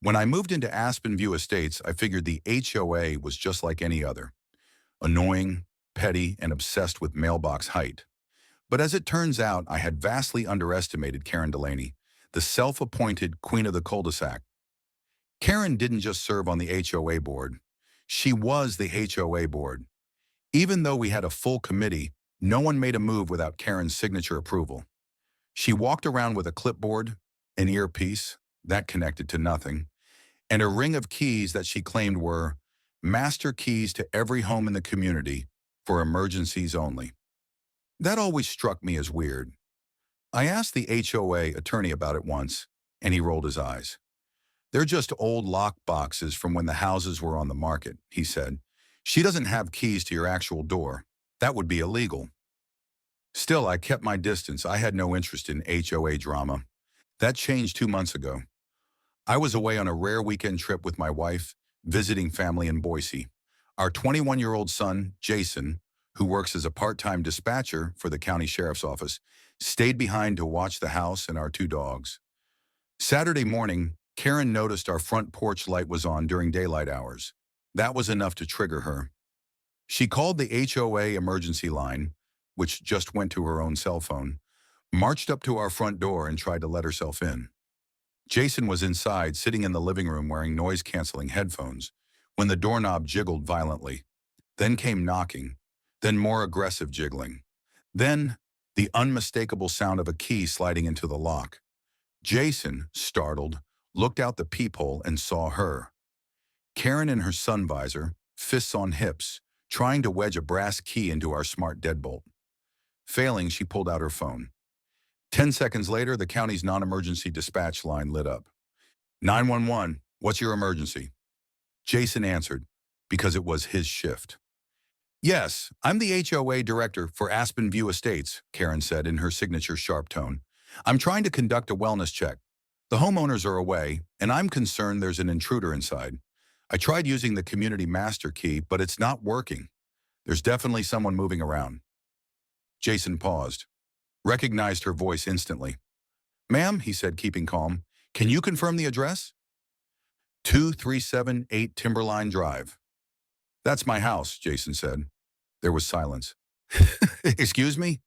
When I moved into Aspen View Estates, I figured the HOA was just like any other, annoying, petty, and obsessed with mailbox height. But as it turns out, I had vastly underestimated Karen Delaney, the self-appointed queen of the cul-de-sac. Karen didn't just serve on the HOA board. She was the HOA board. Even though we had a full committee, no one made a move without Karen's signature approval. She walked around with a clipboard, an earpiece, that connected to nothing, and a ring of keys that she claimed were master keys to every home in the community for emergencies only. That always struck me as weird. I asked the HOA attorney about it once, and he rolled his eyes. They're just old lock boxes from when the houses were on the market, he said. She doesn't have keys to your actual door. That would be illegal. Still, I kept my distance. I had no interest in HOA drama. That changed 2 months ago. I was away on a rare weekend trip with my wife, visiting family in Boise. Our 21-year-old son, Jason, who works as a part-time dispatcher for the county sheriff's office, stayed behind to watch the house and our 2 dogs. Saturday morning, Karen noticed our front porch light was on during daylight hours. That was enough to trigger her. She called the HOA emergency line, which just went to her own cell phone, marched up to our front door and tried to let herself in. Jason was inside, sitting in the living room wearing noise-canceling headphones, when the doorknob jiggled violently. Then came knocking, then more aggressive jiggling. Then, the unmistakable sound of a key sliding into the lock. Jason, startled, looked out the peephole and saw her. Karen in her sun visor, fists on hips, trying to wedge a brass key into our smart deadbolt. Failing, she pulled out her phone. 10 seconds later, the county's non-emergency dispatch line lit up. 911, what's your emergency? Jason answered, because it was his shift. Yes, I'm the HOA director for Aspen View Estates, Karen said in her signature sharp tone. I'm trying to conduct a wellness check. The homeowners are away, and I'm concerned there's an intruder inside. I tried using the community master key, but it's not working. There's definitely someone moving around. Jason paused, recognized her voice instantly. Ma'am, he said, keeping calm, can you confirm the address? 2378 Timberline Drive. That's my house, Jason said. There was silence. Excuse me?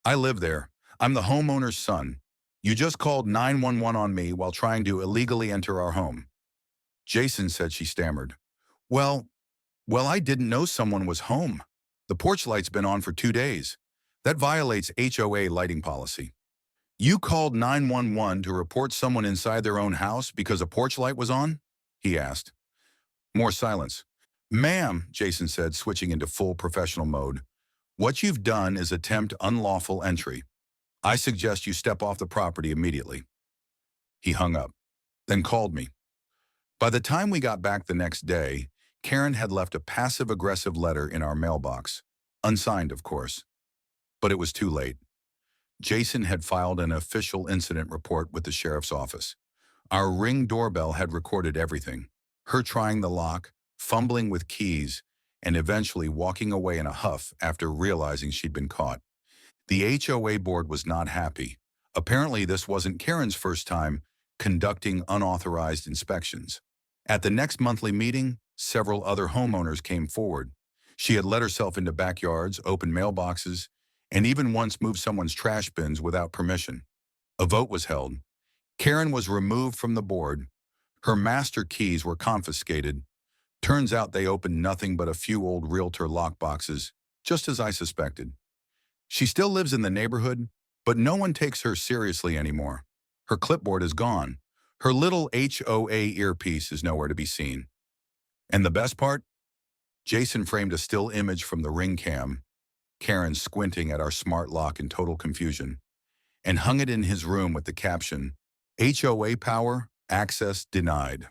I live there. I'm the homeowner's son. You just called 911 on me while trying to illegally enter our home. Jason said she stammered. Well, I didn't know someone was home. The porch light's been on for 2 days. That violates HOA lighting policy. You called 911 to report someone inside their own house because a porch light was on? He asked. More silence. Ma'am, Jason said, switching into full professional mode, what you've done is attempt unlawful entry. I suggest you step off the property immediately. He hung up, then called me. By the time we got back the next day, Karen had left a passive-aggressive letter in our mailbox, unsigned, of course. But it was too late. Jason had filed an official incident report with the sheriff's office. Our Ring doorbell had recorded everything, her trying the lock, fumbling with keys, and eventually walking away in a huff after realizing she'd been caught. The HOA board was not happy. Apparently, this wasn't Karen's first time conducting unauthorized inspections. At the next monthly meeting, several other homeowners came forward. She had let herself into backyards, opened mailboxes, and even once moved someone's trash bins without permission. A vote was held. Karen was removed from the board. Her master keys were confiscated. Turns out they opened nothing but a few old realtor lockboxes, just as I suspected. She still lives in the neighborhood, but no one takes her seriously anymore. Her clipboard is gone. Her little HOA earpiece is nowhere to be seen. And the best part? Jason framed a still image from the Ring cam, Karen squinting at our smart lock in total confusion, and hung it in his room with the caption, HOA power, access denied.